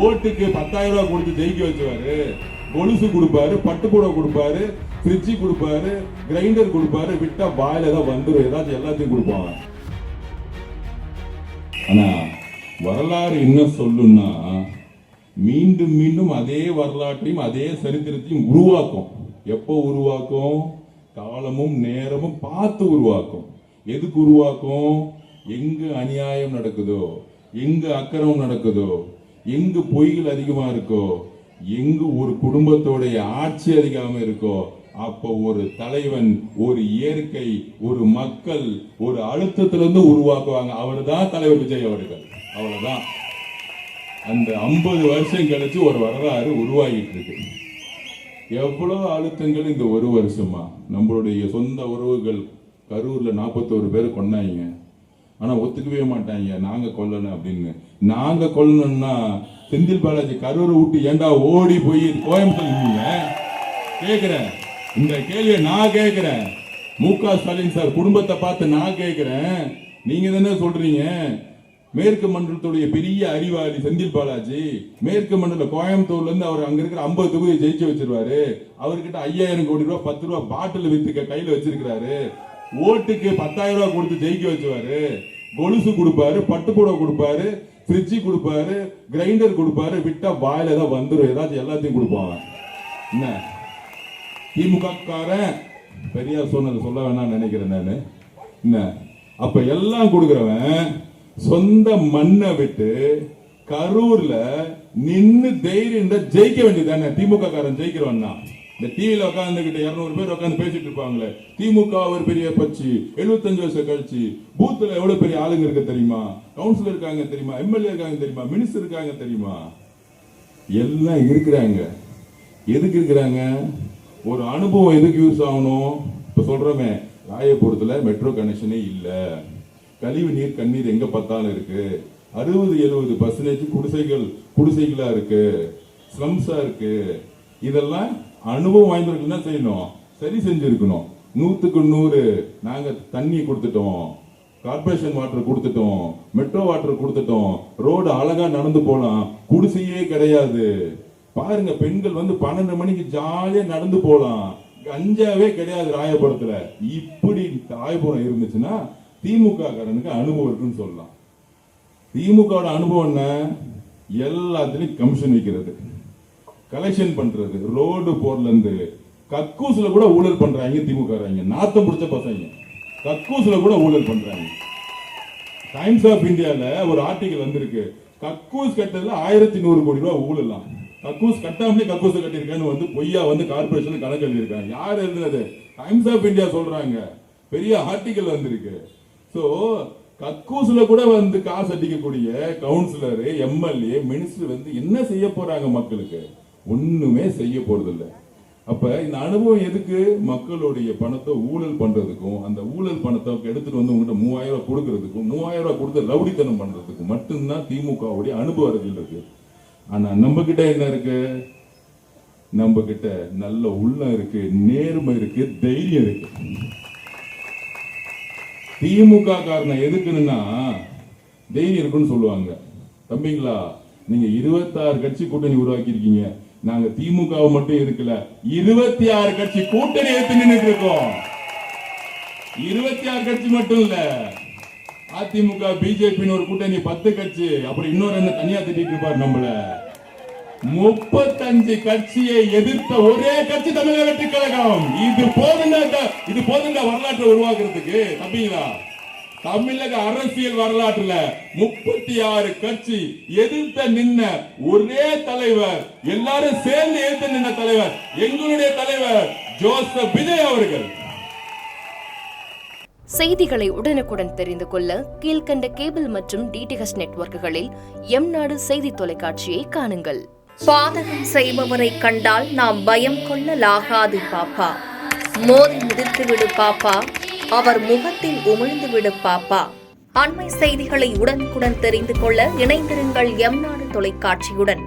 ஓட்டுக்கு 10,000 ரூபாய் கொடுத்து ஜெயிக்க வச்சுவாரு. கொலுசு கொடுப்பாரு, பட்டுப்புடவை கொடுப்பாரு, ஃப்ரிட்ஜ் கொடுப்பாரு, கிரைண்டர் கொடுப்பாரு. விட்டா வாயில தான் வந்துடும், ஏதாச்சும் எல்லாத்தையும் கொடுப்பாங்க. ஆனா வரலாறு என்ன சொல்லுன்னா, மீண்டும் மீண்டும் அதே வரலாற்றையும் அதே சரித்திரத்தையும் உருவாக்கும். எப்போ உருவாக்கும்? காலமும் நேரமும் பார்த்து உருவாக்கும். எதுக்கு உருவாக்கும்? எங்கு அநியாயம் நடக்குதோ, எங்கு அக்கிரமம் நடக்குதோ, எங்கு பொய்கள் அதிகமா இருக்கோ, எங்கு ஒரு குடும்பத்தோடைய ஆட்சி அதிகமாக இருக்கோ, அப்போ ஒரு தலைவன், ஒரு இயற்கை, ஒரு மக்கள் ஒரு அழுத்தத்திலிருந்து உருவாக்குவாங்க. அவர் தான் தலைவர் விஜய் அவர்கள். அவ்வளவுதான். அந்த 50 வருஷம் கழிச்சு ஒரு வரலாறு உருவாகிட்டு இருக்கு. எவ்வளவு அழுத்தங்கள் இந்த ஒரு வருஷமா. நம்மளுடைய சொந்த உறவுகள் கரூர்ல 41 பேர் கொண்டாங்க. ஆனா ஒத்துக்கவே மாட்டாங்க, நாங்க கொல்லணும் அப்படின்னு. நாங்க கொல்லணும்னா செந்தில் பாலாஜி கரூரை விட்டு ஏண்டா ஓடி போய் கோயம்புத்தூர் கேக்குறேன். இந்த கேள்வியை நான் கேட்கிறேன். மு.க. ஸ்டாலின் சார் குடும்பத்தை பார்த்து நான் கேட்கிறேன். நீங்க தானே சொல்றீங்க மேற்கு மண்டலத்துடைய பெரிய அறிவாளி செந்தில் பாலாஜி மேற்கு மண்டல கோயம்புத்தூர்ல இருந்து அவர் அங்க இருக்கிற 50 தொகுதியை ஜெயிச்சு வச்சிருவாரு. அவர்கிட்ட 5,000 கோடி ரூபாய் 10 ரூபாய் பாட்டில் வித்து கையில வச்சிருக்கிறாரு. ஓட்டுக்கு 10,000 ரூபாய் கொடுத்து ஜெயிக்க வச்சுவாரு. கொலுசு கொடுப்பாரு, பட்டுப்புடவை கொடுப்பாரு, ஃப்ரிட்ஜ் கொடுப்பாரு, கிரைண்டர் கொடுப்பாரு. விட்டா வாயில தான் வந்துடும், ஏதாச்சும் எல்லாத்தையும் கொடுப்பாங்க. என்ன திமுக காரன் பெரியார் சொன்னது சொல்ல வேணாம் நினைக்கிறேன் நானு. என்ன அப்ப எல்லாம் கொடுக்கிறவன் சொந்த மண்ணை விட்டு கரூர்ல நின்னு தைரியம் ஜெயிக்க வேண்டியதானே. திமுக காரன் ஜெயிக்கிறவன்னா இந்த டிவியில உட்காந்துக்கிட்ட 200 பேர் உட்காந்து பேசிட்டு இருப்பாங்களே, திமுக ஒரு பெரிய கட்சி, 75 வருஷம் கழிச்சு பூத்துல எவ்வளவு பெரிய ஆளுங்க இருக்க தெரியுமா, கவுன்சிலர் இருக்காங்க தெரியுமா, எம்எல்ஏ இருக்காங்க தெரியுமா, மினிஸ்டர் இருக்காங்க தெரியுமா, எல்லாம் இருக்கிறாங்க. எதுக்கு இருக்கிறாங்க? ஒரு அனுபவம் எதுக்கு யூஸ் ஆகணும்? இப்ப சொல்றோமே, ராயபுரத்துல மெட்ரோ கனெக்ஷனே இல்ல, கழிவு நீர் கண்ணீர் எங்க பார்த்தாலும் இருக்கு, 60-70% குடிசைகளா இருக்கு, ஸ்லம்ஸா இருக்கு. இதெல்லாம் அனுபவம் வாய்ந்தவர்கள் செய்யணும், சரி செஞ்சிருக்கணும். 100க்கு 100 நாங்க தண்ணி கொடுத்துட்டோம், கார்பரேஷன் வாட்டர் கொடுத்துட்டோம், மெட்ரோ வாட்டர் கொடுத்துட்டோம், ரோடு அழகா நடந்து போலாம், குடிசையே கிடையாது. பாருங்க, பெண்கள் 12 மணிக்கு ஜாலியா நடந்து போலாம், கஞ்சாவே கிடையாது ராயபுரத்துல. இப்படி ராயபுரம் இருந்துச்சுன்னா திமுக காரனுக்கு அனுபவம் இருக்குன்னு சொல்லலாம். திமுக அனுபவம் என்ன? எல்லாத்துலயும் கமிஷன் வைக்கிறது, கலெக்ஷன் பண்றது, ரோடு போர்ல இருந்து கக்கூஸ்ல கூட ஊழல் பண்றாங்க திமுக. நாத்தம் பிடிச்ச பசங்க கக்கூஸ்ல கூட ஊழல் பண்றாங்க. டைம்ஸ் ஆஃப் இந்தியால ஒரு ஆர்டிகல் வந்திருக்கு, கக்கூஸ் கட்டதுல 1,100 கோடி ரூபாய் ஊழலாம். கக்கூஸ் கட்டாமலே கக்கூஸ் கட்டிருக்கேன்னு பொய்யா கார்பரேஷன் கணக்கு எழுதியிருக்காங்க. யார் எழுதுனது? டைம்ஸ் ஆஃப் இந்தியா சொல்றாங்க. பெரிய ஆர்டிகல் வந்திருக்கு. சோ கக்கூஸ்ல கூட காசு அடிக்கக்கூடிய கவுன்சிலர், எம்எல்ஏ, மினிஸ்டர் என்ன செய்ய போறாங்க மக்களுக்கு? ஒண்ணுமே செய்ய போறது இல்லை. அப்ப இந்த அனுபவம் எதுக்கு? மக்களுடைய பணத்தை ஊழல் பண்றதுக்கும், அந்த ஊழல் பணத்தை எடுத்துட்டு உங்ககிட்ட 3,000 ரூபாய் கொடுக்கறதுக்கும், 3,000 ரூபாய் கொடுத்து ரவுடித்தனம் பண்றதுக்கும் மட்டும்தான் திமுகவுடைய அனுபவ அரசியல் இருக்கு. ஆனா நம்ம கிட்ட என்ன இருக்கு? நம்ம கிட்ட நல்ல உள்ளம் இருக்கு, நேர்மை இருக்கு, தைரியம் இருக்கு. திமுக காரணம் எதுக்குன்னா தைரியம் இருக்குன்னு சொல்லுவாங்க. தம்பிங்களா, நீங்க 26 கட்சி கூட்டணி உருவாக்கி இருக்கீங்க. நாங்க திமுக மட்டும் இருக்கல, 26 கட்சி கூட்டணி எடுத்து நின்றுட்டு இருக்கோம். 26 கட்சி மட்டும் இல்ல, அதிமுக பிஜேபி ஒரு கூட்டணி 10 கட்சி, அப்புறம் இன்னொரு என்ன தனியா திட்டிட்டு இருப்பாரு நம்மள. 35 கட்சியை எதிர்த்த ஒரே கட்சி தமிழக வெற்றி கழகம். இது போதுங்க வரலாற்றை உருவாக்குறதுக்கு. தம்பிங்களா, தமிழக அரசியல் வரலாற்றுல 36 கட்சி எதிர்த்த நின்ன ஒரே தலைவர், எல்லாரும் சேர்ந்து எதிர்த்து நின்ன தலைவர் எங்களுடைய தலைவர் ஜோசப் விஜய் அவர்கள். செய்திகளை உடனுக்குடன் தெரிந்து கொள்ள கீழ்கண்ட கேபிள் மற்றும் டிடிஎச் நெட்வொர்க்குகளில் எம்நாடு செய்தி தொலைக்காட்சியை காணுங்கள். பாதகம் செய்பவரை கண்டால் நாம் பயம் கொள்ளலாகாது பாப்பா. மோதி மிதித்து விடு பாப்பா, அவர் முகத்தில் உமிழ்ந்து விடு பாப்பா. அண்மை செய்திகளை உடனுக்குடன் தெரிந்து கொள்ள இணைந்திருங்கள் எம்நாடு தொலைக்காட்சியுடன்.